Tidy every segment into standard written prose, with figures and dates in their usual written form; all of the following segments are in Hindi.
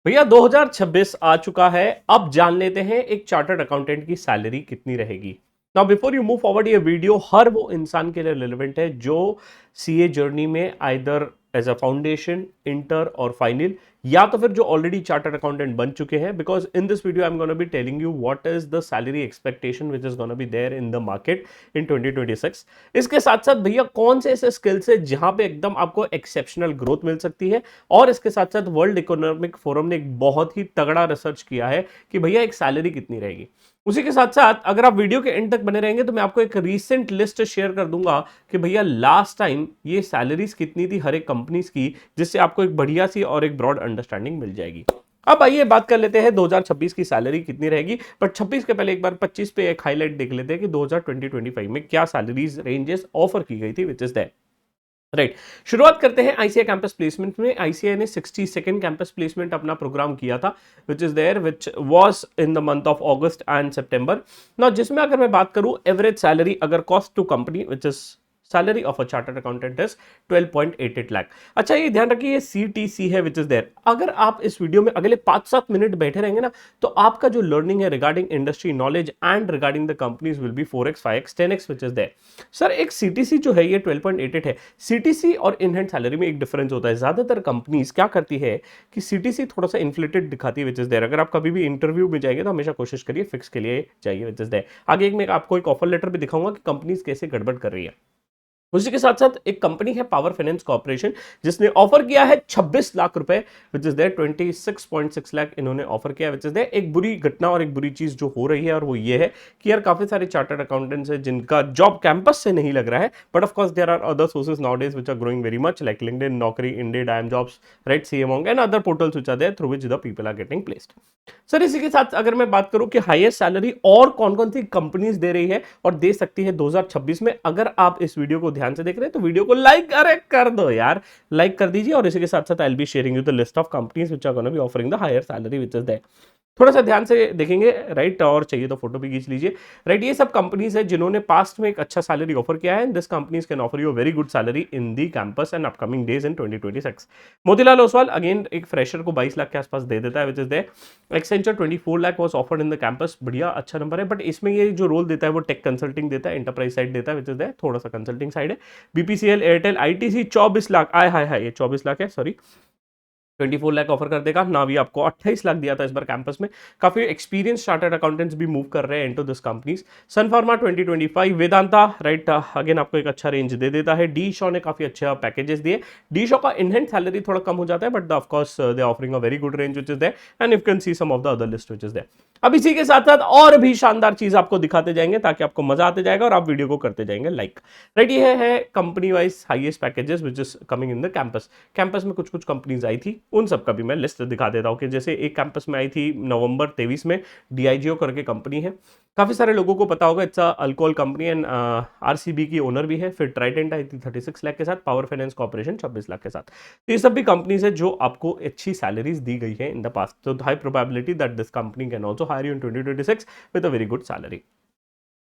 भैया 2026 आ चुका है। अब जान लेते हैं एक चार्टर्ड अकाउंटेंट की सैलरी कितनी रहेगी। Now before you move forward, ये वीडियो हर वो इंसान के लिए रिलेवेंट है जो सीए जर्नी में either as a foundation, inter और फाइनल, या तो फिर जो ऑलरेडी चार्टर्ड अकाउंटेंट बन चुके हैं। Because in this video I am gonna be telling you what is the salary expectation which is gonna be there in the market in 2026। इसके साथ साथ भैया कौन से ऐसे स्किल्स है जहां पे एकदम आपको एक्सेप्शनल ग्रोथ मिल सकती है। और इसके साथ साथ वर्ल्ड इकोनॉमिक फोरम ने एक बहुत ही तगड़ा रिसर्च किया है कि भैया एक सैलरी कितनी रहेगी। उसी के साथ साथ अगर आप वीडियो के एंड तक बने रहेंगे तो मैं आपको एक रीसेंट लिस्ट शेयर कर दूंगा कि भैया लास्ट टाइम ये सैलरीज कितनी थी हर एक कंपनीज की, जिससे आपको एक बढ़िया सी और एक ब्रॉड अंडरस्टैंडिंग मिल जाएगी। अब आइए बात कर लेते हैं 2026 की सैलरी कितनी रहेगी। पर 26 के पहले एक बार 25 पे एक हाईलाइट देख लेते हैं कि 2020-25 में क्या सैलरीज रेंजेस ऑफर की गई थी, विच इज दैट राइट। शुरुआत करते हैं आईसीआई कैंपस प्लेसमेंट में। आईसीआई ने 62nd कैंपस प्लेसमेंट अपना प्रोग्राम किया था, which is there, which was in the month of August and सितंबर। नाउ जिसमें अगर मैं बात करूं एवरेज सैलरी अगर cost to company which is salary of a chartered accountant is 12.88 lakh. अच्छा ये ध्यान रखिए, ये सीटीसी है विच इज देयर। अगर आप इस वीडियो में अगले 5-7 मिनट बैठे रहेंगे ना, तो आपका जो लर्निंग है regarding industry knowledge and regarding the companies will be 4x 5x 10x which is there. Sir एक सीटीसी जो है ये 12.88 है। सीटीसी और इन हैंड सैलरी में एक डिफरेंस होता है। ज्यादातर कंपनीज क्या करती है कि सीटीसी थोड़ा सा इन्फ्लेटेड दिखाती है विच इज देयर। अगर आप कभी भी इंटरव्यू में जाएंगे तो हमेशा कोशिश करिए फिक्स के लिए जाइए विच इज देयर। आगे एक मैं आपको एक ऑफर लेटर भी दिखाऊंगा कि कंपनीज कैसे गड़बड़ कर रही है। उसी के साथ साथ एक कंपनी है पावर फाइनेंस कॉर्पोरेशन, जिसने ऑफर किया है 26 लाख रुपए विच इज देयर, 26.6 लाख इन्होंने ऑफर किया विच इज देयर। एक बुरी घटना और एक बुरी चीज जो हो रही है और वो ये है कि यार काफी सारे चार्टर्ड अकाउंटेंट्स हैं जिनका जॉब कैंपस से नहीं लग रहा है, but of course there are other sources nowadays which are growing very much like LinkedIn, Naukri, Indeed, I M jobs, right, सीएमओंग and other portals which are there through which the people are getting placed. Sir इसी के साथ अगर मैं बात करूं कि हाईएस्ट सैलरी और कौन कौन सी कंपनीज दे रही है और दे सकती है 2026 में, अगर आप इस वीडियो को ध्यान से देख रहे हैं तो वीडियो को लाइक अरे कर दो यार, लाइक कर दीजिए। और इसी के साथ साथ I will be sharing you the list of companies which are gonna be offering the higher salary which is there. थोड़ा सा ध्यान से देखेंगे, राइट, और चाहिए तो फोटो भी खींच लीजिए, राइट। ये सब कंपनीज है जिन्होंने पास्ट में एक अच्छा सैलरी ऑफर किया है। This companies can offer you very good salary in the campus and upcoming days in 2026। Motilal Oswal again एक फ्रेशर को 22 लाख के आसपास दे देता है which is there. Accenture 24 lakh was offered in the campus, बढ़िया अच्छा नंबर है। बट इसमें ये जो रोल देता है वो टेक कंसल्टिंग देता है, एंटरप्राइज साइड देता है विच इज देयर, थोड़ा सा कंसल्टिंग साइड है। बीपीसीएल, एयरटेल, आईटीसी 24 लाख, आय हाय हाय, ये 24 लाख है, सॉरी 24 लाख ऑफर कर देगा ना। भी आपको 28 लाख दिया था इस बार कैंपस में। काफी एक्सपीरियंस चार्टर्ड अकाउंटेंट्स भी मूव कर रहे हैं into this companies. Sun Pharma 2025, Vedanta, right, again आपको एक अच्छा रेंज दे देता है। डी शॉ ने काफी अच्छा पैकेजेस दिए। डी शॉ का इनहैंड सैलरी थोड़ा कम हो जाता है, but of course they offering a very good range which is there and you can see some of the other list which is there. अब इसी के साथ साथ और भी शानदार चीज आपको दिखाते जाएंगे ताकि आपको मजा आते जाएगा और आप वीडियो को करते जाएंगे लाइक, राइट। ये है company wise highest packages which is coming in the campus. Campus में कुछ कुछ कंपनीज आई थी, उन सब का भी मैं लिस्ट दिखा देता हूँ कि जैसे एक कैंपस में आई थी नवंबर 23 में, डीआईजीओ करके कंपनी है, काफी सारे लोगों को पता होगा, it's alcohol company and RCB की ओनर भी है। फिर ट्राइडेंट आई थी 36 लाख के साथ, पावर फाइनेंस कॉर्पोरेशन 26 लाख के साथ। तो ये सब भी कंपनीज है जो आपको अच्छी सैलरीज दी गई है इन द पास्ट, तो high probability that this company can also hire you in 2026 with a very good salary.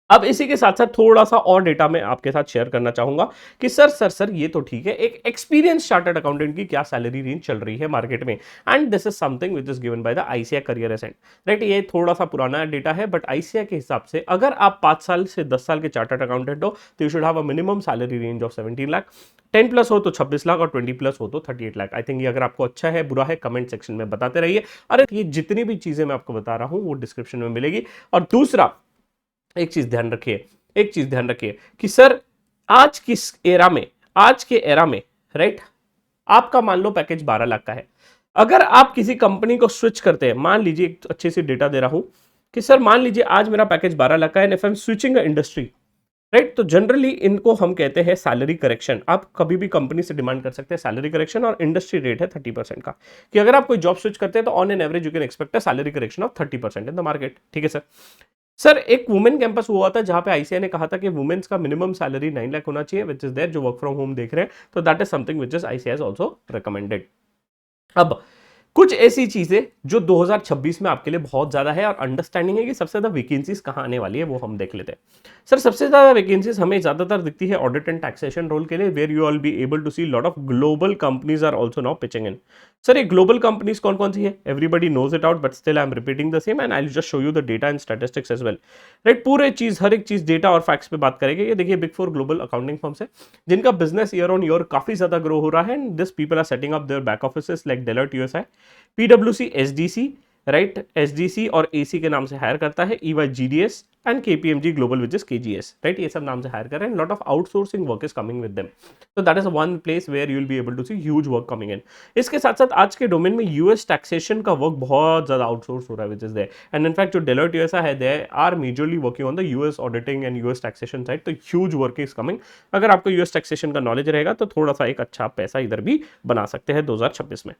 अब इसी के साथ साथ थोड़ा सा और डेटा मैं आपके साथ शेयर करना चाहूंगा कि सर ये तो ठीक है, एक एक्सपीरियंस चार्टर्ड अकाउंटेंट की क्या सैलरी रेंज चल रही है मार्केट में, and this is something which is given by the ICAI career ascent, right. ये थोड़ा सा पुराना डेटा है, बट आईसीआई के हिसाब से अगर आप 5 साल से 10 साल के चार्टर्ड अकाउंटेंट हो तो you should have a minimum salary range of 17 lakh, 10 plus हो तो 26 लाख और 20 प्लस हो तो 38 लाख। आई थिंक ये अगर आपको अच्छा है बुरा है कमेंट सेक्शन में बताते रहिए। अरे ये जितनी भी चीजें मैं आपको बता रहा हूं वो डिस्क्रिप्शन में मिलेगी। और दूसरा एक चीज ध्यान रखिए, एक चीज ध्यान रखिए कि सर आज किस एरा में, आज के एरा में, राइट, आपका मान लो पैकेज 12 लाख का है। अगर आप किसी कंपनी को स्विच करते हैं, मान लीजिए एक अच्छे से डेटा दे रहा हूं कि सर मान लीजिए आज मेरा पैकेज 12 लाख का है, if I am switching industry, right, तो जनरली इनको हम कहते हैं सैलरी करेक्शन। आप कभी भी कंपनी से डिमांड कर सकते हैं सैलरी करेक्शन, और इंडस्ट्री रेट है 30% का, कि अगर आप कोई जॉब स्विच करते हैं तो on an average you can expect a salary correction of 30% in the market, ठीक है सर। सर एक वुमेन कैंपस हुआ था जहां पे आईसीआई ने कहा था कि वुमेन्स का मिनिमम सैलरी 9 लाख होना चाहिए विच इज देयर, जो वर्क फ्रॉम होम देख रहे हैं, तो that is something which is ICI also recommended. अब कुछ ऐसी चीजें जो 2026 में आपके लिए बहुत ज्यादा है और अंडरस्टैंडिंग है कि सबसे ज्यादा वैकेंसीज कहाँ आने वाली है वो हम देख लेते हैं। सर सबसे ज्यादा वैकेंसीज हमें ज्यादातर दिखती है ऑडिट एंड टैक्सेशन रोल के लिए, where you all be able to see lot of global companies are also now pitching in. Sir ये ग्लोबल कंपनीज कौन कौन सी है, everybody knows it out but still I am repeating the same and I will just show you the data and statistics as well. Right, पूरे चीज हर एक चीज डेटा और फैक्ट्स पे बात करेंगे। ये देखिए big four global accounting firms है जिनका बिजनेस ईयर ऑन ईयर काफी ज्यादा ग्रो हो रहा है and this people are setting up there back offices like Deloitte USI, पीडब्ल्यूसी, एसडीसी, राइट, एसडीसी और एसी के नाम से हायर करता है, EY GDS and KPMG global which is KGS, right, ये सब नाम से हायर कर रहे हैं। Lot of outsourcing work is coming with them, तो that is one place where you will be able to see huge work coming in. इसके साथ साथ आज के डोमेन में यूएस टैक्सेशन का वर्क बहुत ज्यादा आउटसोर्स हो रहा है which is there and in fact जो डेलॉयट यूएसआई है they are majorly working on the US auditing and US taxation side, तो ह्यूज वर्क इज कमिंग। अगर आपको यूएस टैक्सेशन का नॉलेज रहेगा तो थोड़ा सा एक अच्छा पैसा इधर भी बना सकते हैं 2026 में।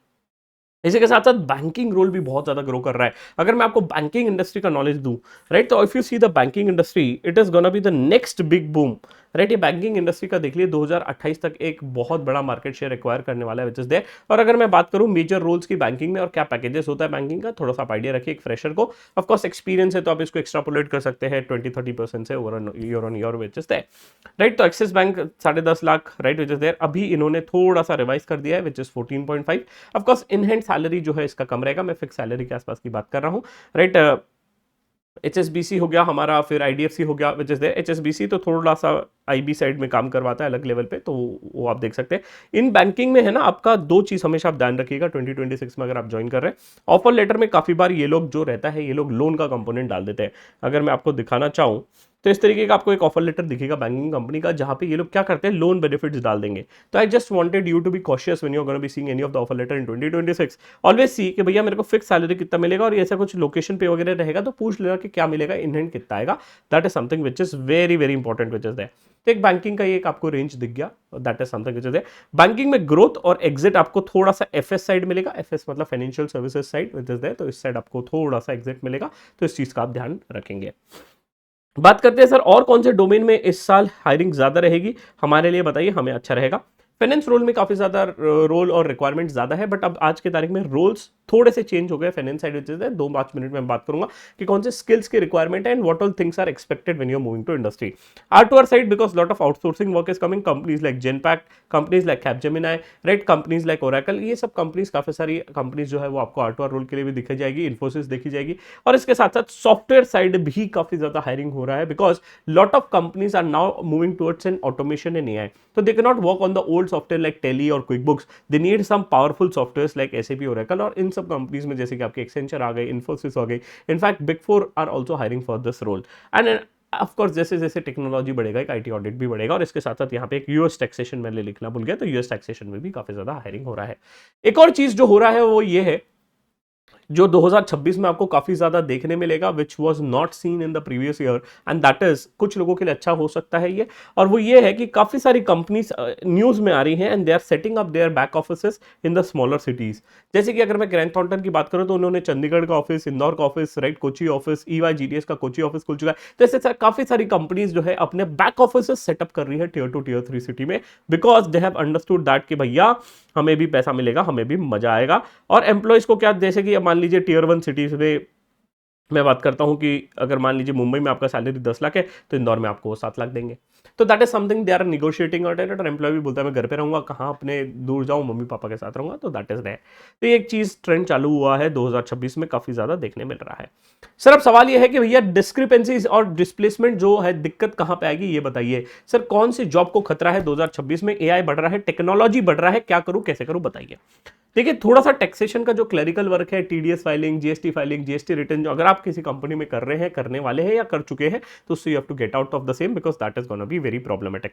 इसी के साथ साथ बैंकिंग रोल भी बहुत ज्यादा ग्रो कर रहा है। अगर मैं आपको बैंकिंग इंडस्ट्री का नॉलेज दूं, राइट, तो if you see the banking industry it is gonna be the next big boom, right. ये बैंकिंग इंडस्ट्री का देख लिए 2028 तक एक बहुत बड़ा मार्केट शेयर एक्वायर करने वाला है विच इज देयर। और अगर मैं बात करूं मेजर रोल्स की बैंकिंग में और क्या पैकेजेस होता है बैंकिंग का, थोड़ा सा आप आइडिया रखिए एक फ्रेशर को। ऑफ कोर्स एक्सपीरियंस है तो आप इसको एक्स्ट्रापोलेट कर सकते हैं 20-30% से over year on year which is there, right. तो Axis bank 10.5 lakh, right, which is there. अभी इन्होंने थोड़ा सा रिवाइज कर दिया है which is 14.5। Of course in hand salary जो है इसका कम रहेगा, मैं फिक्स सैलरी के आसपास की बात कर रहा हूँ, राइट। एचएसबीसी हो गया हमारा, फिर आईडीएफसी हो गया विच इज देयर। एचएसबीसी तो थोड़ा सा आईबी साइड में काम करवाता है अलग लेवल पे, तो वो आप देख सकते हैं। इन बैंकिंग में है ना आपका दो चीज हमेशा आप ध्यान रखिएगा 2026 में अगर आप ज्वाइन कर रहे हैं। ऑफर लेटर में काफी बार ये लोग जो रहता है ये लोग लोन का कंपोनेंट डाल देते हैं। अगर मैं आपको दिखाना चाहूँ तो इस तरीके का आपको एक ऑफर लेटर दिखेगा बैंकिंग कंपनी का जहां पे ये लोग क्या करते हैं लोन बेनिफिट्स डाल देंगे। तो I just wanted you to be cautious when you are gonna be seeing any of the offer letter in 2026। Always see कि भैया मेरे को फिक्स सैलरी कितना मिलेगा और ऐसा कुछ लोकेशन पे वगैरह रहेगा तो पूछ लेना कि क्या मिलेगा, इन हैंड कितना आएगा। That is something which is very very important which is there. तो एक बैंकिंग का एक आपको रेंज दिख गया, that is something which is there. Banking में ग्रोथ और एग्जिट आपको थोड़ा सा एफएस साइड मिलेगा, एफएस मतलब financial services side which is there, तो इस साइड आपको थोड़ा सा एग्जिट मिलेगा, तो इस चीज का आप ध्यान रखेंगे। बात करते हैं सर और कौन से डोमेन में इस साल हायरिंग ज्यादा रहेगी हमारे लिए, बताइए हमें अच्छा रहेगा। फाइनेंस रोल में काफी ज्यादा रोल और रिक्वायरमेंट ज्यादा है, बट अब आज के तारीख में रोल्स थोड़े से चेंज हो गए finance side which is there. 2-5 minute में बात करूंगा कि कौन से स्किल्स की रिक्वायरमेंट है and what all things are expected when you are moving to industry. R to R side because lot of outsourcing work is coming, companies like Genpact, companies like Capgemini, right, companies like Oracle, ये सब कंपनीज काफी सारी कंपनीज जो है वो आपको आर टू आर रोल के लिए भी दिखाई जाएगी, इन्फोसिस देखी जाएगी। और इसके साथ साथ सॉफ्टवेयर साइड भी काफी ज्यादा हायरिंग हो रहा है because lot of companies are now moving towards an automation in AI, तो they can not work on the old software like Tally और QuickBooks, they need some powerful softwares like SAP, Oracle. और इन सब कंपनीज में जैसे कि आपके एक्सेंचर आ गए, इन्फोसिस आ गई, in fact big four are also hiring for this role. And of course जैसे जैसे टेक्नोलॉजी बढ़ेगा एक आईटी ऑडिट भी बढ़ेगा, और इसके साथ साथ यहाँ पे एक यूएस टैक्सेशन मैंने लिखना भूल गया, तो यूएस टैक्सेशन में भी काफी ज्यादा हायरिंग हो रहा है। एक और चीज जो हो रहा है वो ये है जो 2026 में आपको काफी ज्यादा देखने मिलेगा which was not seen in the previous year, and that is कुछ लोगों के लिए अच्छा हो सकता है ये, और वो ये है कि काफी सारी कंपनीज न्यूज में आ रही हैं and they are setting up there back offices in the smaller cities. जैसे कि अगर मैं ग्रैंड थॉर्नटन की बात करूं तो उन्होंने चंडीगढ़ का ऑफिस, इंदौर का office, right, Kochi office, EY GDS का कोची ऑफिस खुल चुका है। तो ऐसे काफी सारी कंपनीज जो है अपने बैक ऑफिसेस सेटअप कर रही है टियर 2 टियर 3 सिटी में, because they have understood that कि भैया हमें भी पैसा मिलेगा, हमें भी मजा आएगा। और एम्प्लॉयज को क्या, जैसे कि मान लीजिए टियर 1 सिटीज में मैं बात करता हूं कि अगर मान लीजिए मुंबई में आपका सैलरी 10 लाख है तो इंदौर में आपको 7 लाख देंगे, तो that is something they are negotiating out and employ भी बोलता है मैं घर पे रहूंगा, कहाँ अपने दूर जाऊं, मम्मी पापा के साथ रहूंगा, तो दैट इज देयर। तो ये एक चीज ट्रेंड चालू हुआ है 2026 में, काफी ज्यादा देखने मिल रहा है। सर अब सवाल ये है कि भैया डिस्क्रिपेंसीज और डिस्प्लेसमेंट जो है दिक्कत कहां पे आएगी ये बताइए। सर कौन सी जॉब को खतरा है 2026 में, एआई बढ़ रहा है, टेक्नोलॉजी बढ़ रहा है, क्या करूं कैसे करूं बताइए। देखिए थोड़ा सा टैक्सेशन का जो क्लरिकल वर्क है, टीडीएस फाइलिंग, जीएसटी रिटर्न, जो अगर आप किसी कंपनी में कर रहे हैं, करने वाले हैं या कर चुके हैं, तो उससे you have to get out of the same because that is gonna be very problematic.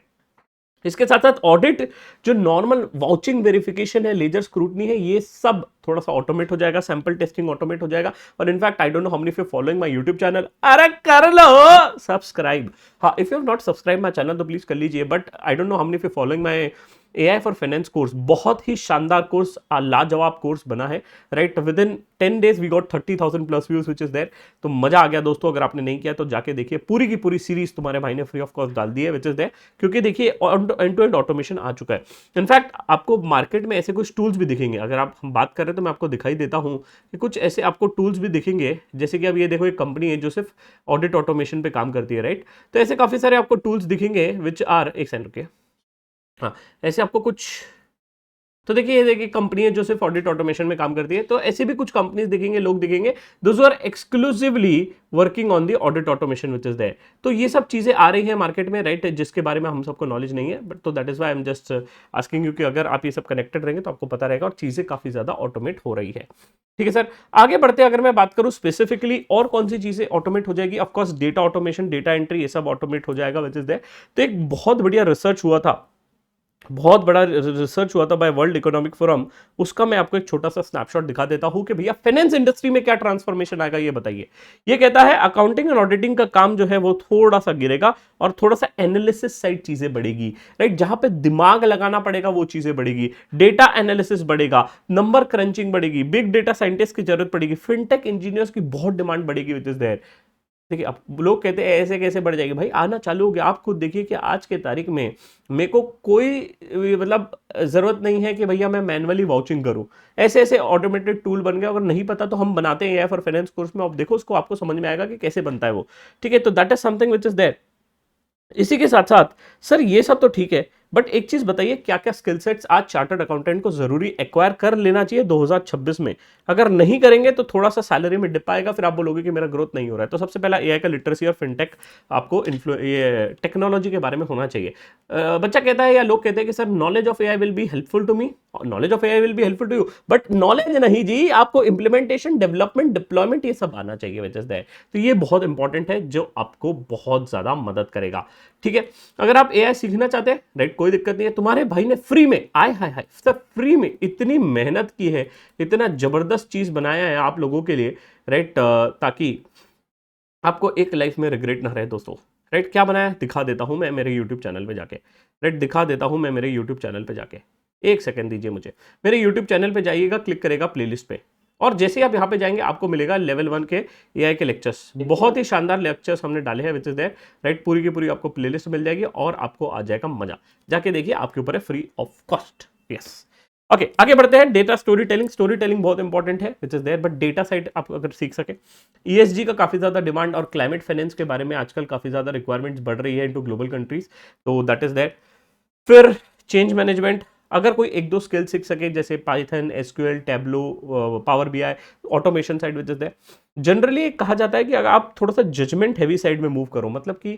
इसके साथ साथ ऑडिट, जो नॉर्मल वाउचिंग वेरिफिकेशन है, लेजर स्क्रूटनी है, ये सब थोड़ा सा ऑटोमेट हो जाएगा, सैंपल टेस्टिंग ऑटोमेट हो जाएगा। और in fact I don't know how many of you following my YouTube channel, अरे कर लो सब्सक्राइब। हाँ, if you have not subscribe my channel तो प्लीज कर लीजिए, but I don't know how many of you following my AI for finance course, बहुत ही शानदार कोर्स, लाजवाब कोर्स बना है, right. With in 10 days we got 30,000 plus views which is there. तो मजा आ गया दोस्तों, अगर आपने नहीं किया तो जाके देखिए, पूरी की पूरी सीरीज तुम्हारे भाई ने फ्री ऑफ कॉस्ट डाल दी है विच इज देयर, क्योंकि देखिए एंड टू एंड ऑटोमेशन आ चुका है। इनफैक्ट आपको मार्केट में ऐसे कुछ टूल्स भी दिखेंगे, अगर आप हम बात कर रहे हैं तो मैं आपको दिखाई देता हूं कि कुछ ऐसे आपको टूल्स भी दिखेंगे, जैसे कि अब ये देखो एक कंपनी है जो सिर्फ ऑडिट ऑटोमेशन पे काम करती है, राइट। तो ऐसे काफी सारे आपको टूल्स दिखेंगे विच आर, एक सेकंड रुकिए, हाँ, ऐसे आपको कुछ, तो देखिए ये देखिए कंपनी है जो सिर्फ ऑडिट ऑटोमेशन में काम करती है, तो ऐसे भी कुछ कंपनीज दिखेंगे, लोग दिखेंगे, those are exclusively working on the audit automation which is there. तो ये सब चीजें आ रही है मार्केट में, राइट, जिसके बारे में हम सबको नॉलेज नहीं है, बट तो that is why I am just asking you कि अगर आप ये सब कनेक्टेड रहेंगे तो आपको पता रहेगा, और चीजें काफी ज्यादा ऑटोमेट हो रही है। ठीक है सर, आगे बढ़ते हैं। अगर मैं बात करूं स्पेसिफिकली और कौन सी चीजें ऑटोमेट हो जाएगी, of course data automation, data entry, ये सब ऑटोमेट हो जाएगा विच इज देयर। तो एक बहुत बढ़िया रिसर्च हुआ था, बहुत बड़ा रिसर्च हुआ था बाय वर्ल्ड इकोनॉमिक फोरम, उसका मैं आपको एक छोटा सा स्नैपशॉट दिखा देता हूं कि भैया फाइनेंस इंडस्ट्री में क्या ट्रांसफॉर्मेशन आएगा ये बताइए। ये कहता है अकाउंटिंग एंड ऑडिटिंग का काम जो है वो थोड़ा सा गिरेगा और थोड़ा सा एनालिसिस साइड चीजें बढ़ेगी, राइट, जहां पे दिमाग लगाना पड़ेगा वो चीजें बढ़ेगी, डेटा एनालिसिस बढ़ेगा, नंबर क्रंचिंग बढ़ेगी, बिग डेटा साइंटिस्ट की जरूरत पड़ेगी, फिनटेक इंजीनियर्स की बहुत डिमांड बढ़ेगी विच इज देयर। देखिए अब लोग कहते हैं ऐसे कैसे बढ़ जाएगी, भाई आना चालू हो गया। आप खुद देखिए कि आज के तारीख में मेरे को कोई मतलब जरूरत नहीं है कि भैया मैं मैनुअली वाउचिंग करूं, ऐसे ऐसे ऑटोमेटेड टूल बन गए। अगर नहीं पता तो हम बनाते हैं फॉर फाइनेंस कोर्स में, आप देखो उसको, आपको समझ में आएगा कि कैसे बनता है वो। ठीक है, तो that is something which is there. इसी के साथ साथ सर ये सब तो ठीक है, बट एक चीज बताइए, क्या क्या स्किल सेट्स आज चार्टर्ड अकाउंटेंट को जरूरी एक्वायर कर लेना चाहिए 2026 में? अगर नहीं करेंगे तो थोड़ा सा सैलरी में डिप आएगा, फिर आप बोलोगे कि मेरा ग्रोथ नहीं हो रहा है। तो सबसे पहला एआई का लिटरेसी और फिनटेक आपको ये टेक्नोलॉजी के बारे में होना चाहिए। बच्चा कहता है या लोग कहते हैं कि sir knowledge of AI will be helpful to me, knowledge of AI will be helpful to you, but knowledge नहीं जी, आपको इंप्लीमेंटेशन, डेवलपमेंट, डिप्लॉयमेंट, ये सब आना चाहिए विच इज दैट। तो ये बहुत इंपॉर्टेंट है जो आपको बहुत ज्यादा मदद करेगा। ठीक है, अगर आप एआई सीखना चाहते हैं, राइट, कोई दिक्कत नहीं है, तुम्हारे भाई ने फ्री में, आय हाय हाय सर, फ्री में इतनी मेहनत की है, इतना जबरदस्त चीज बनाया है आप लोगों के लिए, राइट, ताकि आपको एक लाइफ में रिग्रेट ना रहे दोस्तों। राइट, क्या बनाया दिखा देता हूं मैं मेरे यूट्यूब चैनल पे जाके, राइट, दिखा देता हूं मैं मेरे यूट्यूब चैनल पे जाके, एक सेकंड दीजिए मुझे। मेरे यूट्यूब चैनल पे जाइएगा, क्लिक करेगा प्लेलिस्ट पे, और जैसे ही आप यहाँ पे जाएंगे आपको मिलेगा लेवल 1 के एआई के लेक्चर्स, बहुत ही शानदार लेक्चर्स हमने डाले हैं विच इज देयर, राइट। पूरी की पूरी आपको प्लेलिस्ट मिल जाएगी और आपको आ जाएगा मजा, जाके देखिए, आपके ऊपर है, free of cost. Yes, okay, आगे बढ़ते हैं। Data storytelling, storytelling बहुत इंपॉर्टेंट है which is there, but data side आप अगर सीख सके। ईएसजी का काफी ज्यादा डिमांड और क्लाइमेट फाइनेंस के बारे में आजकल काफी ज्यादा रिक्वायरमेंट्स बढ़ रही है इनटू ग्लोबल कंट्रीज, तो दैट इज देयर। फिर चेंज मैनेजमेंट, अगर कोई एक दो स्किल सीख सके जैसे Python, SQL, Tableau, power BI, automation side which is there. Generally कहा जाता है कि अगर आप थोड़ा सा जजमेंट हैवी साइड में मूव करो, मतलब कि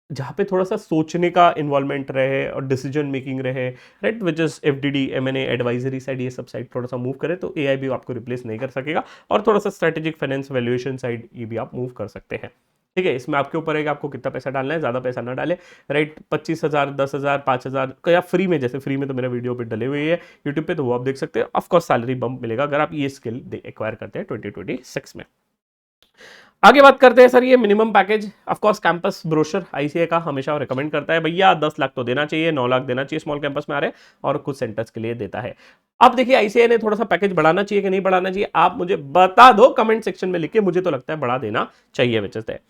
जहाँ पे थोड़ा सा सोचने का इन्वॉल्वमेंट रहे और डिसीजन मेकिंग रहे, right, which is FDD, MNA, advisory side, ये सब साइड थोड़ा सा मूव करे तो एआई भी आपको रिप्लेस नहीं कर सकेगा, और थोड़ा सा स्ट्रेटेजिक फाइनेंस, वैल्यूएशन साइड ये भी आप मूव कर सकते हैं। ठीक है, इसमें आपके ऊपर है कि आपको कितना पैसा डालना है, ज्यादा पैसा ना डाले, राइट, 25,000, 10,000, 5,000 या फ्री में, जैसे फ्री में तो मेरे वीडियो पे डले हुए है यूट्यूब पे, तो वो आप देख सकते हैं। ऑफकोर्स सैलरी बम्प मिलेगा अगर आप ये स्किल एक्वायर करते हैं 2026 में। आगे बात करते हैं सर, ये minimum package, of course campus brochure ICA का हमेशा रिकमेंड करता है, भैया 10 लाख तो देना चाहिए, 9 लाख देना चाहिए स्मॉल कैंपस में आ रहे हैं, और कुछ सेंटर्स के लिए देता है। अब देखिए आईसीए ने थोड़ा सा पैकेज बढ़ाना चाहिए कि नहीं बढ़ाना चाहिए, आप मुझे बता दो कमेंट सेक्शन में लिख के, मुझे तो लगता है बढ़ा देना चाहिए विच इज दैट।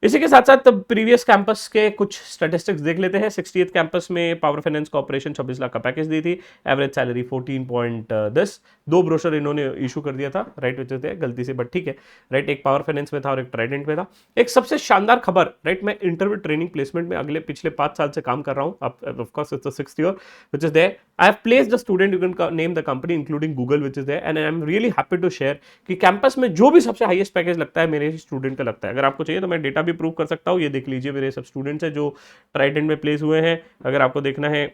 इसी के साथ साथ प्रीवियस कैंपस के कुछ स्टैटिस्टिक्स देख लेते हैं। 68th कैंपस में पावर फाइनेंस कॉर्पोरेशन 26 लाख का पैकेज दी थी, एवरेज सैलरी 14.10, 2 ब्रोशर इन्होंने इशू कर दिया था, राइट, विच इज गलती से, बट ठीक है, राइट, एक पावर फाइनेंस में था और एक ट्राइडेंट में था। एक सबसे शानदार खबर, राइट, मैं इंटरव्यू ट्रेनिंग प्लेसमेंट में अगले पिछले 5 साल से काम कर रहा हूँ, of course it's the 6th year which is there. I have placed the student, you can name the company including Google which is there, and I am really happy to share कि कैंपस में जो भी सबसे हाईएस्ट पैकेज लगता है मेरे स्टूडेंट का लगता है। अगर आपको चाहिए तो मैं डेटा भी प्रूव कर सकता हूँ, ये देख लीजिए, मेरे सब स्टूडेंट्स हैं जो ट्राइडेंट में प्लेस हुए हैं। अगर आपको देखना है,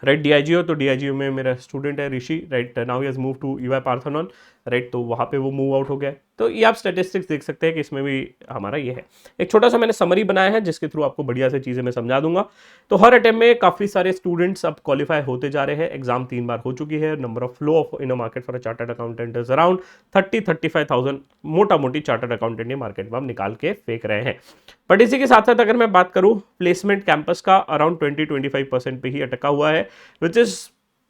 राइट, डीआईजीओ, तो डीआईजीओ में मेरा स्टूडेंट है ऋषि, राइट, नाउ ही has move to EY Parthenon, right, तो वहां पे वो मूव आउट हो गया। तो ये आप स्टैटिस्टिक्स देख सकते हैं कि इसमें भी हमारा ये है। एक छोटा सा मैंने समरी बनाया है जिसके थ्रू आपको बढ़िया से चीज़ें मैं समझा दूंगा। तो हर अटेम्प्ट में काफ़ी सारे स्टूडेंट्स अब क्वालिफाई होते जा रहे हैं, एग्जाम 3 बार हो चुकी है। Number of flow of in a market for a chartered accountant is around 30-35,000 मोटा मोटी चार्टर्ड अकाउंटेंट ये मार्केट में हम निकाल के फेंक रहे हैं। बट इसी के साथ साथ अगर मैं बात करूं प्लेसमेंट कैंपस का अराउंड 20-25% पे ही अटका हुआ है, which is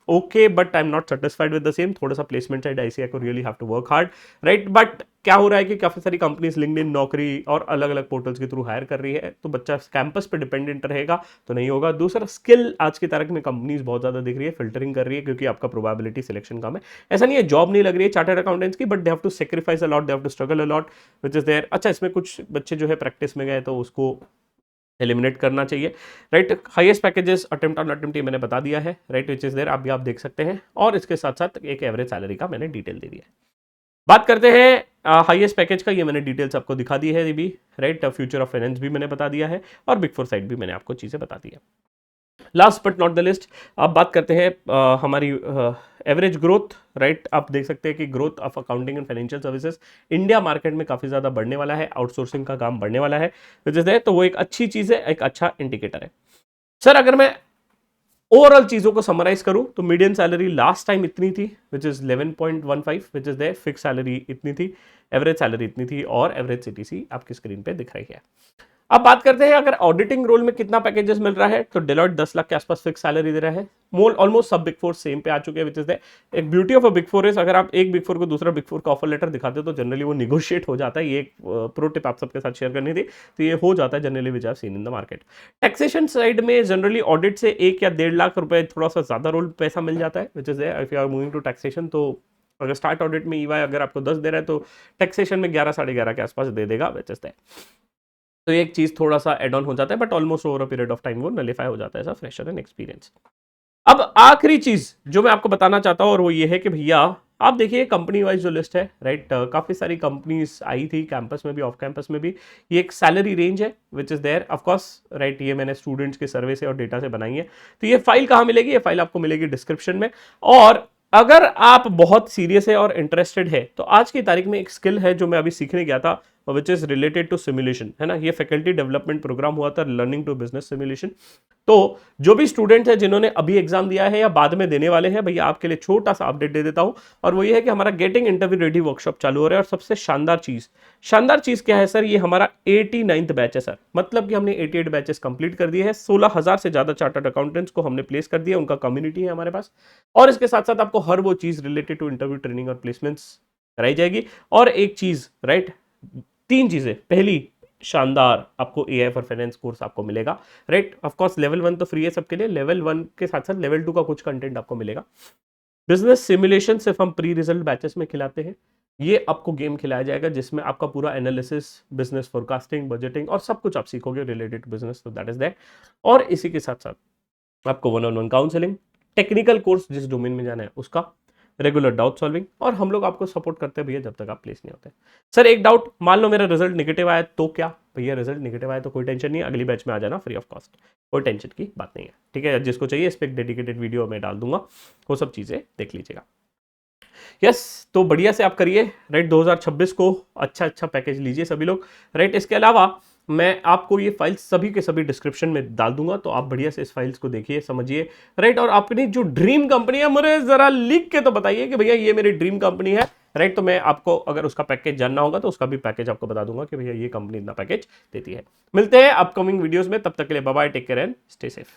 okay, but I am not satisfied with the same. थोड़ा सा प्लेसमेंट साइड आईसीआई को really have to work hard, right. But क्या हो रहा है कि काफी सारी कंपनीज लिंक्डइन, नौकरी और अलग अलग पोर्टल्स के थ्रू हायर कर रही है, तो बच्चा कैंपस पे डिपेंडेंट रहेगा तो नहीं होगा। दूसरा स्किल आज की तारीख में कंपनीज बहुत ज्यादा दिख रही है, फिल्टरिंग कर रही है, क्योंकि आपका प्रोबेबिलिटी सिलेक्शन कम है। ऐसा नहीं है जॉब नहीं लग रही है चार्टर्ड अकाउंटेंट्स की, but they have to sacrifice a lot, they have to struggle a lot, which is there. अच्छा, इसमें कुछ बच्चे जो है प्रैक्टिस में गए तो उसको एलिमिनेट करना चाहिए, right. Highest packages attempt on attempt मैंने बता दिया है, राइट, विच इज देयर, आप भी आप देख सकते हैं। और इसके साथ साथ एक एवरेज सैलरी का मैंने डिटेल दे दिया है। बात करते हैं हाईएस्ट पैकेज का, ये मैंने डिटेल्स आपको दिखा दी है भी, राइट। फ्यूचर ऑफ फाइनेंस भी मैंने बता दिया है और बिग फोर साइड भी मैंने आपको चीजें बता दी है। Last but not the list, अब बात करते हैं हमारी एवरेज ग्रोथ, राइट। आप देख सकते हैं कि growth of accounting and financial services India market में काफी ज्यादा बढ़ने वाला है, आउटसोर्सिंग का काम बढ़ने वाला है, तो वो एक अच्छी चीज है, एक अच्छा इंडिकेटर है। सर अगर मैं ओवरऑल चीजों को समराइज करूं तो मीडियन सैलरी लास्ट टाइम इतनी थी, which is 11.15, which is the fix salary इतनी थी, एवरेज सैलरी इतनी थी और एवरेज सीटीसी आपकी स्क्रीन पे दिख रही है। अब बात करते हैं अगर ऑडिटिंग रोल में कितना पैकेजेस मिल रहा है, तो डेलॉयट 10 लाख के आसपास फिक्स सैलरी दे रहा है। मोल ऑलमोस्ट सब बिग फोर सेम पे आ चुके हैं, विच इज द एक beauty of a big four is, अगर आप एक बिग फोर को दूसरा बिग फोर का ऑफर लेटर दिखाते हो तो जनरली वो निगोशिएट हो जाता है। ये एक प्रो टिप आप सबके साथ शेयर करनी थी, तो ये हो जाता है generally which are seen in the market. Taxation side में जनरली ऑडिट से 1 या 1.5 लाख रुपए थोड़ा सा ज्यादा रोल पैसा मिल जाता है, which is if you are moving to taxation. तो अगर स्टार्ट ऑडिट में ईवाई अगर आपको 10 दे रहा है तो टैक्सेशन में 11-11.5 के आसपास दे देगा, विच इज दैट। तो एक चीज थोड़ा सा एड ऑन हो जाता है, but almost over a period of time वो नलिफाई हो जाता है एज फ्रेशर एंड एक्सपीरियंस। अब आखिरी चीज जो मैं आपको बताना चाहता हूं और वो ये है कि भैया आप देखिए कंपनी वाइज जो लिस्ट है, राइट, काफी सारी कंपनीज आई थी कैंपस में भी ऑफ कैंपस में भी। ये एक सैलरी रेंज है which is there of course, right. ये मैंने स्टूडेंट्स के सर्वे से और डेटा से बनाई है। तो ये फाइल कहां मिलेगी? ये फाइल आपको मिलेगी डिस्क्रिप्शन में। और अगर आप बहुत सीरियस है और इंटरेस्टेड है तो आज की तारीख में एक स्किल है जो मैं अभी सीखने गया था, which is related to simulation, है ना। ये फैकल्टी डेवलपमेंट प्रोग्राम हुआ था, लर्निंग टू बिजनेस सिमुलेशन। तो जो भी स्टूडेंट्स हैं जिन्होंने अभी एग्जाम दिया है या बाद में देने वाले हैं, भैया आपके लिए छोटा सा अपडेट दे देता हूं, और वो ये है कि हमारा गेटिंग इंटरव्यू रेडी वर्कशॉप चालू हो रहा है। और सबसे शानदार चीज क्या है सर? ये हमारा 89th बैच है सर। मतलब कि हमने 88 बैचेस कंप्लीट कर दिए हैं, 16,000 से ज्यादा चार्टर्ड अकाउंटेंट्स को हमने प्लेस कर दिया, उनका कम्युनिटी है हमारे पास। और इसके साथ साथ आपको हर वो चीज रिलेटेड टू इंटरव्यू ट्रेनिंग और प्लेसमेंट्स कराई जाएगी। और एक चीज, राइट, 3 चीजें। पहली, शानदार आपको एआई फॉर फाइनेंस कोर्स आपको मिलेगा, राइट। ऑफ कोर्स लेवल 1 तो फ्री है सबके लिए, लेवल 1 के साथ साथ लेवल 2 का कुछ कंटेंट आपको मिलेगा। बिजनेस सिमुलेशन सिर्फ हम प्री रिजल्ट बैचेस में खिलाते हैं। ये आपको गेम खिलाया जाएगा जिसमें आपका पूरा एनालिसिस, बिजनेस फोरकास्टिंग, बजटिंग और सब कुछ आप सीखोगे रिलेटेड टू बिजनेस, तो दैट इज दैट। और इसी के साथ साथ आपको 1-on-1 काउंसलिंग, टेक्निकल कोर्स जिस डोमेन में जाना है उसका, रेगुलर डाउट सॉल्विंग, और हम लोग आपको सपोर्ट करते हैं भैया जब तक आप प्लेस नहीं होते। सर एक डाउट, मान लो मेरा रिजल्ट नेगेटिव आया तो क्या? भैया रिजल्ट नेगेटिव आया तो कोई टेंशन नहीं है, अगली बैच में आ जाना फ्री ऑफ कॉस्ट, कोई टेंशन की बात नहीं है, ठीक है। जिसको चाहिए इस पर एक डेडिकेटेड वीडियो मैं डाल दूंगा, वो सब चीजें देख लीजिएगा। यस, तो बढ़िया से आप करिए, राइट। 2026 को अच्छा पैकेज लीजिए सभी लोग, राइट। इसके अलावा मैं आपको ये फाइल्स सभी के सभी डिस्क्रिप्शन में डाल दूंगा, तो आप बढ़िया से इस फाइल्स को देखिए, समझिए, राइट। और अपनी जो ड्रीम कंपनी है, मुझे जरा लिख के तो बताइए कि भैया ये मेरी ड्रीम कंपनी है, राइट। तो मैं आपको अगर उसका पैकेज जानना होगा तो उसका भी पैकेज आपको बता दूंगा कि भैया ये कंपनी इतना पैकेज देती है। मिलते हैं अपकमिंग वीडियोस में, तब तक के लिए bye bye, take care and stay safe.